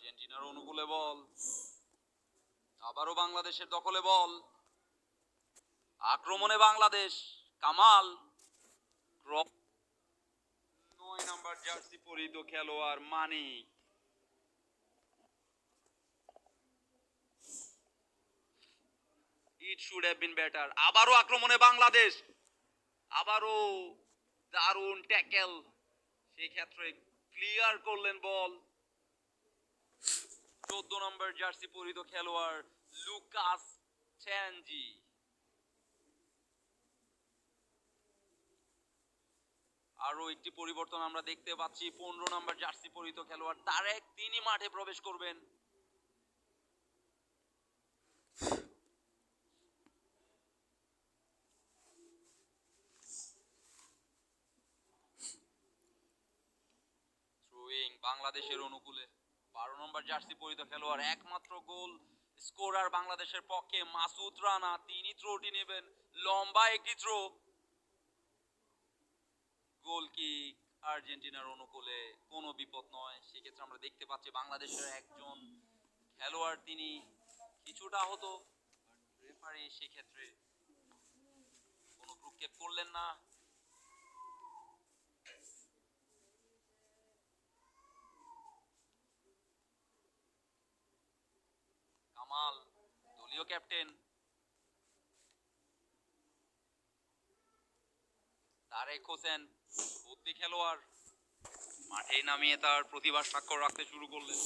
আর্জেন্টিনার অনুকূলে বল, আবারও বাংলাদেশের দখলে বল, আক্রমণে বাংলাদেশ। কামাল 9 নাম্বার জার্সি পরিহিত খেলোয়াড় Manik, it should have been better. আবারও আক্রমণে বাংলাদেশ, আবারও দারুণ ট্যাকেল, সেই ক্ষেত্রে ক্লিয়ার করলেন বল 14 নম্বর জার্সি পরিহিত খেলোয়াড় লুকাস চ্যানজি। আরো একটি পরিবর্তন আমরা দেখতে পাচ্ছি, 15 নম্বর জার্সি পরিহিত খেলোয়াড় তারেক, তিনি মাঠে প্রবেশ করবেন। থ্রোয়িং বাংলাদেশের অনুকূলে, 12 নম্বর জার্সি পরিহিত খেলোয়াড়, একমাত্র গোল স্কোরার বাংলাদেশের পক্ষে মাসুদ রানা, তিনি থ্রোটি নেবেন। লম্বা একটি থ্রো, গোল কিক আর্জেন্টিনার অনুকূলে, কোনো বিপদ নয়। সেক্ষেত্রে আমরা দেখতে পাচ্ছি বাংলাদেশের একজন খেলোয়াড় তিনি কিছুটা আহত, রেফারি সেক্ষেত্রে কোনো ভ্রুক্ষেপ করলেন না। কামাল দলীয় ক্যাপ্টেন, তারেক হোসেন বুদ্ধি খেলোয়াড়, মাঠে নামিয়ে তার প্রতিভার স্বাক্ষর রাখতে শুরু করলেন।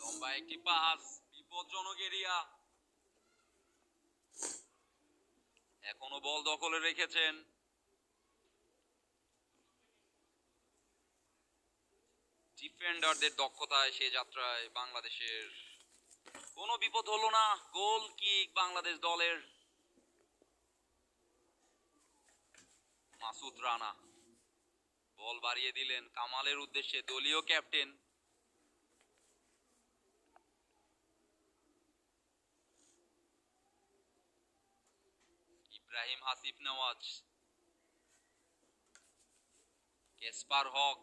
লম্বা একটি পাস, বিপজ্জনক এরিয়া, এখনো বল দখলে রেখেছেন। ডিফেন্ডারদের দক্ষতায় সে যাত্রায় বাংলাদেশের কোনো বিপদ হলো না। গোল কিক বাংলাদেশ দলের, মাসুদ রানা বল বাড়িয়ে দিলেন কামালের উদ্দেশ্যে, দলীয় ক্যাপ্টেন। ইব্রাহিম হাসিফ নওয়াজ, কেসপার হক,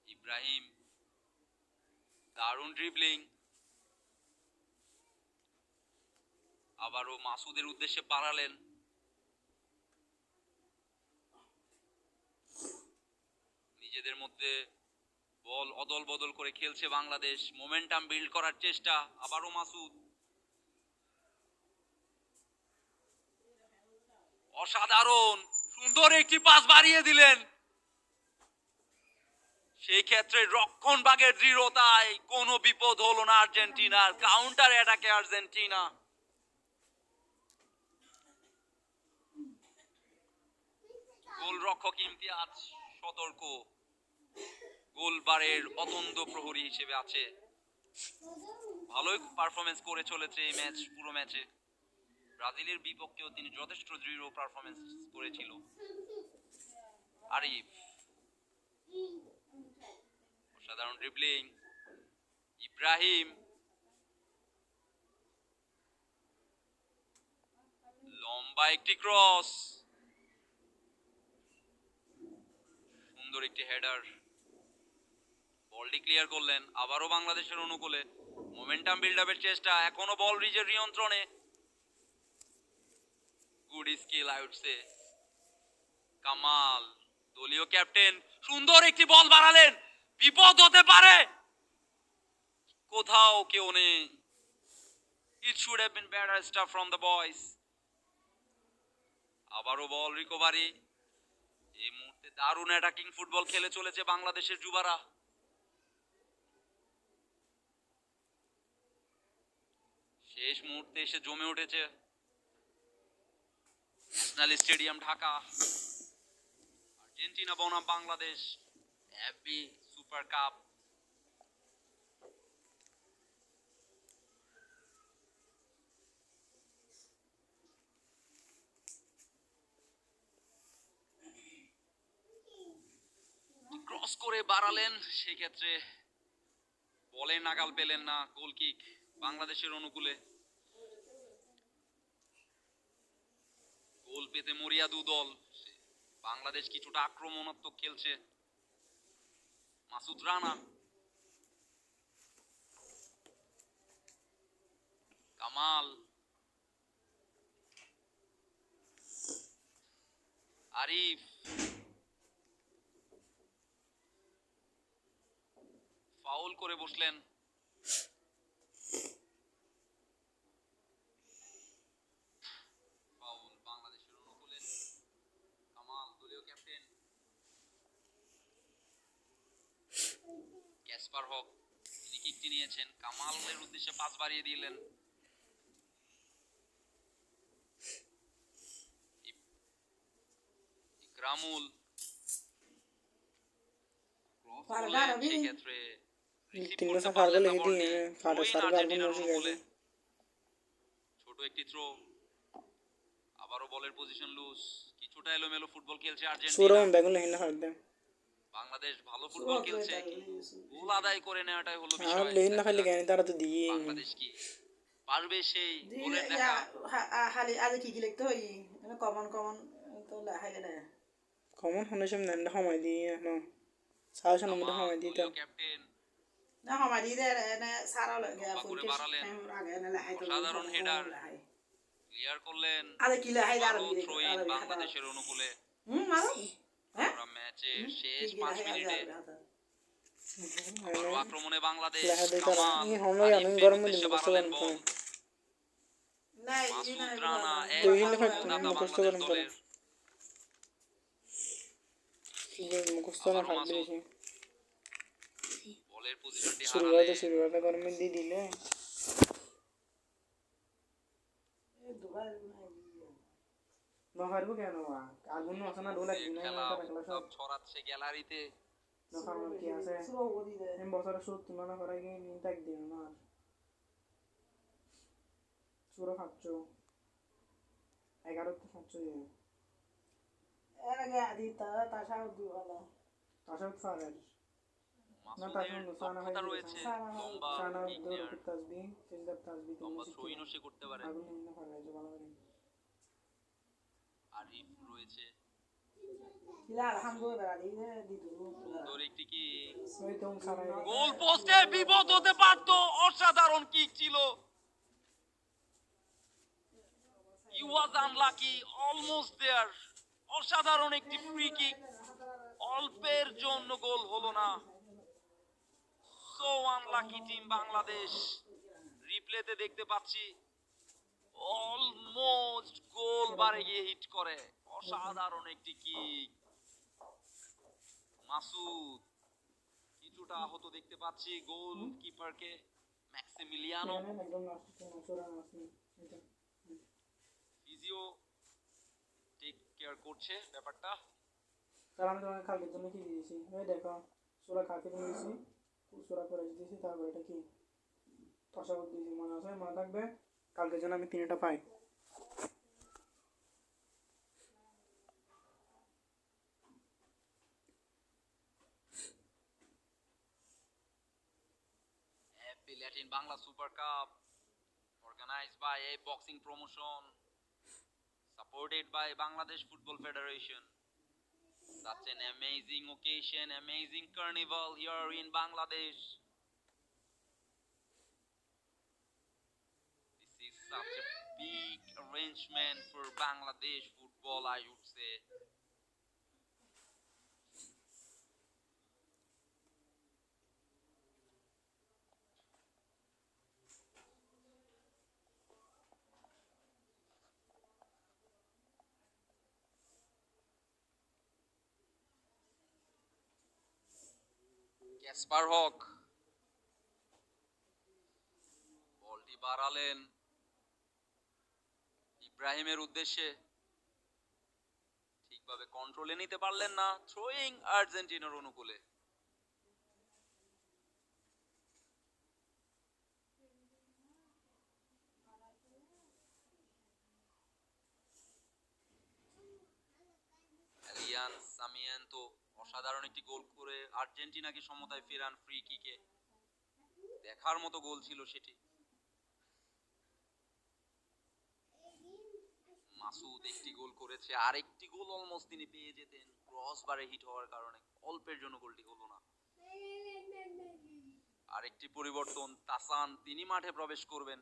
ইব্রাহিম দারুণ ড্রিবলিং, আবারও মাসুদের উদ্দেশ্যে পাঠালেন। নিজেদের মধ্যে বল অদল বদল করে খেলছে বাংলাদেশ, মোমেন্টাম বিল্ড করার চেষ্টা। আবারও মাসুদ, অসাধারণ সুন্দর একটি পাস বাড়িয়ে দিলেন। সেই ক্ষেত্রে রক্ষণ ভাগের দৃঢ়তায় কোনো বিপদ হলো না আর্জেন্টিনার, কাউন্টার অ্যাটাকে আর্জেন্টিনা। গোলরক্ষক ইমতিয়াজ সতর্ক, গোলবারের অতন্দ প্রহরী হিসেবে আছে। ভালোই পারফরমেন্স করে চলেছে এই ম্যাচ, পুরো ম্যাচে ব্রাজিলের বিপক্ষেও তিনি যথেষ্ট দৃঢ় পারফরমেন্স করেছিল। আরিফ অসাধারণ ড্রিবলিং, ইব্রাহিম লম্বা একটি ক্রস, সুন্দর একটি হেডার, বলটি ক্লিয়ার করলেন। আবারও বাংলাদেশের অনুকূলে মোমেন্টাম বিল্ড আপের চেষ্টা, এখনো বল রিজের নিয়ন্ত্রণে। Good skill I would say. Kamal দলীয় ক্যাপ্টেন, সুন্দর একটি বল বাড়ালেন, বিপদ হতে পারে, কোথাও কেউ নেই। ইট should have been better staff from the boys. আবারও বল রিকভারি। এই মুহূর্তে দারুণ অ্যাটাকিং ফুটবল খেলে চলেছে বাংলাদেশের যুবারা। শেষ মুহূর্তে এসে জমে উঠেছে ন্যাশনাল স্টেডিয়াম ঢাকা। আর্জেন্টিনা বনাম Bangladesh FB super cup. Cross করে বাড়ালেন, সেক্ষেত্রে বলে নাগাল পেলেন না। গোল কিক বাংলাদেশের অনুকূলে। গোল পেতে মরিয়া দু দল। বাংলাদেশ কিছুটা আক্রমণাত্মক খেলছে। মাসুদ রানা, কামাল, আরিফ, ফাউল করে বসলেন। ফাউল বাংলাদেশের অনুকূলে। কামাল দলীয় ক্যাপ্টেন। ক্যাসপার হক তিনি কিকটি নিয়েছেন, কামালের উদ্দেশ্যে পাস বাড়িয়ে দিলেন। ইকরামুল সেক্ষেত্রে ছোট একটি থ্রো। আবারও বলের পজিশন লুজ। কিছুটা এলোমেলো ফুটবল খেলছে আর্জেন্টিনা। বাংলাদেশ ভালো ফুটবল খেলছে, গোল আদায় করে নেওয়াটাই হলো বিষয়। বাংলাদেশ কি পারবে সেই গোলের দেখা? হালি আজ কি কি লিখতে হই কমন কমন তো লেখাই না কমন হনে সব নান্ডা সময় দিয়ে না সাহসন মধ্যে সময় দিতে ক্যাপ্টেন না সময় দিয়ে এনে সারা লাগে করে বাড়ালেন। আগে না লেখাই তো সাধারণ হেডার ক্লিয়ার করলেন। আরে কি লেখাই থ্রো ইন বাংলাদেশের অনুকূলে। মারো হ্যাঁ ম্যাচের শেষ 5 মিনিটে আক্রমণে বাংলাদেশ। বাড়ালেন বল। মাসুদ রানা বাংলাদেশ দলের বলের পজিশনটি হারালেন। খেলা উত্তাপ ছড়াচ্ছে গ্যালারিতে। করতে পারে। আরিফ রয়েছে। গোল পোস্টে বিপদ হতে পারত। অসাধারণ কিক ছিল। He was unlucky, almost there. অসাধারণ একটি ফ্রি কিক, অল্পের জন্য গোল হলো না। So unlucky team Bangladesh. রিপ্লেতে দেখতে পাচ্ছি অলমোস্ট গোল বারে গিয়ে হিট করে। অসাধারণ একটি কিক। মাসুদ কিছুটা আহত দেখতে পাচ্ছি গোল কিপারকে, ম্যাক্সিমিলিয়ানো। ফিজিও টেক কেয়ার করছে ব্যাপারটা। তার আমি তোমাকে কালকের জন্য কি দিয়েছি এই দেখো সোলা কাকে দিয়েছি সোলা করে দিয়েছি। তারপর এটা কি তসাবত দিয়েছি মনে আছে? মনে থাকবে কালকের জন্য আমি 3টা পাই। Latin Bangla Super Cup organized by a boxing promotion supported by Bangladesh Football Federation. Such an amazing occasion, amazing carnival here in Bangladesh. This is such a big arrangement for Bangladesh football, I would say. Casper Haque বলটি বাড়ালেন ইব্রাহিমের উদ্দেশ্যে, ঠিকভাবে কন্ট্রোলে নিতে পারলেন না। Throwing আর্জেন্টিনার অনুকূলে। এলিয়ান সামিয়েন্তো অসাধারণ একটি গোল করে আর্জেন্টিনাকে সমতায় ফেরান ফ্রি কিকে। দেখার মতো গোল ছিল সেটি। মাসুদ একটি গোল করেছে, আরেকটি গোল অলমোস্ট তিনি পেয়ে যেতেন, ক্রস বারে হিট হওয়ার কারণে অল্পের জন্য গোলটি হলো না। আরেকটি পরিবর্তন, তাসান তিনি মাঠে প্রবেশ করবেন।